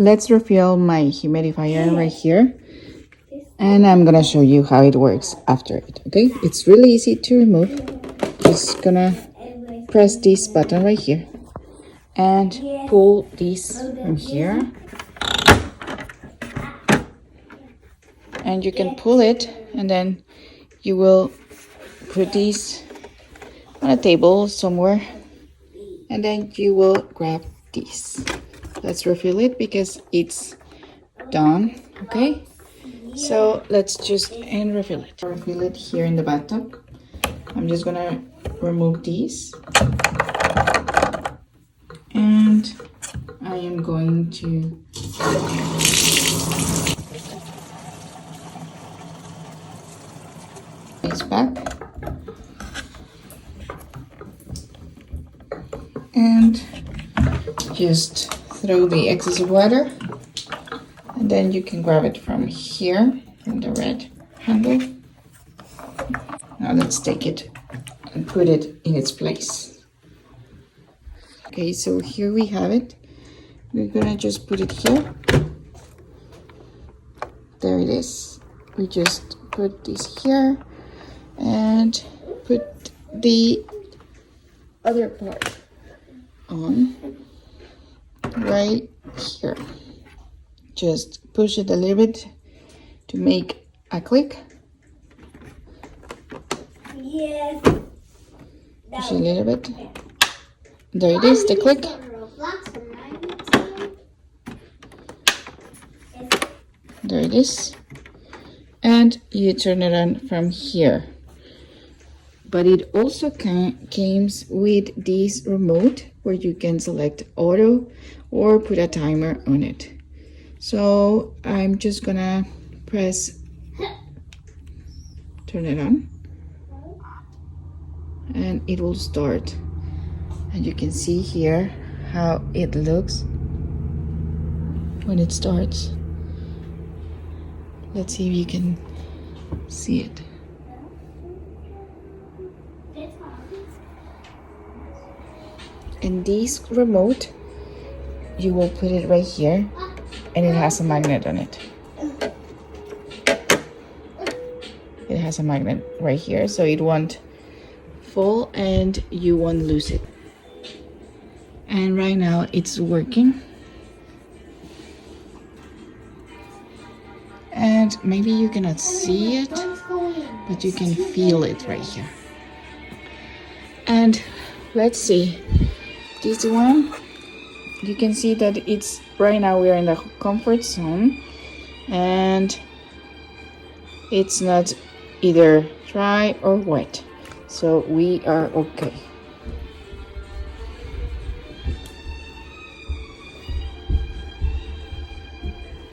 Let's refill my humidifier right here, and I'm gonna show you how it works after it. Okay, it's really easy to remove. Just gonna press this button right here and pull this from here, and you can pull it, and then you will put these on a table somewhere, and then you will grab this. Let's refill it because it's done. Okay, so let's just refill it. Refill it here in the bathtub. I'm just gonna remove these, and I am going to this back, and just throw the excess of water, and then you can grab it from here, from the red handle. Now let's take it and put it in its place. Okay, so here we have it. We're gonna just put it here. There it is. We just put this here and put the other part on right here. Just push it a little bit to make a click. Yes. Push a little bit. There it is, the click. There it is. And you turn it on from here. But it also comes with this remote where you can select auto or put a timer on it. So I'm just gonna turn it on, and it will start. And you can see here how it looks when it starts. Let's see if you can see it. In this remote, you will put it right here, and it has a magnet on it. It has a magnet right here, so it won't fall and you won't lose it. And right now it's working. And maybe you cannot see it, but you can feel it right here. And let's see, this one, you can see that it's right now we're in the comfort zone, and it's not either dry or wet, so we are okay.